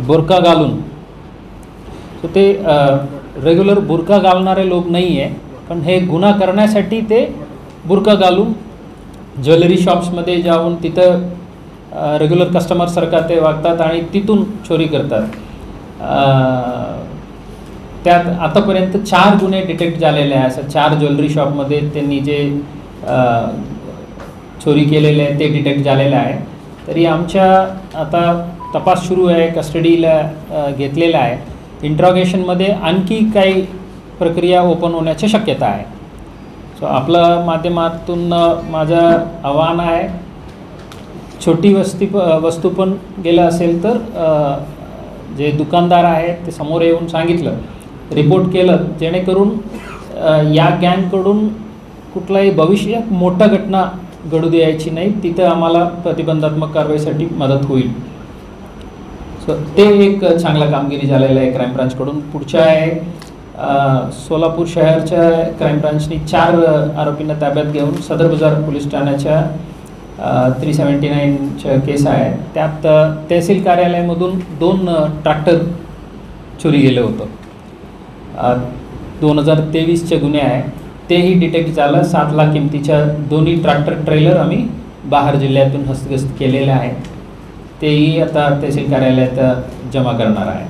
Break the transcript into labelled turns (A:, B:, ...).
A: बुरका घालून, तर ते रेग्युलर बुरका घालणारे लोक नाही आहे, पण हे गुन्हा करण्यासाठी ते बुरका घालून ज्वेलरी शॉप्समध्ये जाऊन तिथं रेग्युलर कस्टमरसारखा ते वागतात आणि तिथून चोरी करतात। त्यात आतापर्यंत 4 गुन्हे डिटेक्ट झालेले आहे। असं 4 ज्वेलरी शॉपमध्ये त्यांनी जे चोरी केलेले आहे ते डिटेक्ट झालेलं आहे। तरी आमच्या आता तपास सुरू आहे, कस्टडीला घेतलेला आहे। इंट्रॉगेशनमध्ये आणखी काही प्रक्रिया ओपन होण्याची शक्यता आहे। सो आपल्या माध्यमातून माझं आव्हान आहे, छोटी वस्तू पण गेलं असेल तर जे दुकानदार आहेत ते समोर येऊन सांगितलं, रिपोर्ट केलं, जेणेकरून या गँगकडून कुठलाही भविष्यात मोठा घटना घडू द्यायची नाही, तिथं आम्हाला प्रतिबंधात्मक कारवाईसाठी मदत होईल। सो ते एक चांगला कामगिरी झालेलं आहे क्राईम ब्रांचकडून। पुढच्या आहे सोलापूर शहरच्या क्राईम ब्रांचनी 4 आरोपींना ताब्यात घेऊन सदर बाजार पोलीस ठाण्याच्या 379च्या केस आहे। त्यात तहसील कार्यालयामधून 2 ट्रॅक्टर चोरी गेलं होतं। 2023चे गुन्हे आहे, तेही डिटेक्ट झालं। 7 लाख किमतीच्या दोन्ही ट्रॅक्टर ट्रेलर आम्ही बाहेर जिल्ह्यातून हस्तगत केलेले आहे, तेही आता तहसील कार्यालयात जमा करणार आहे।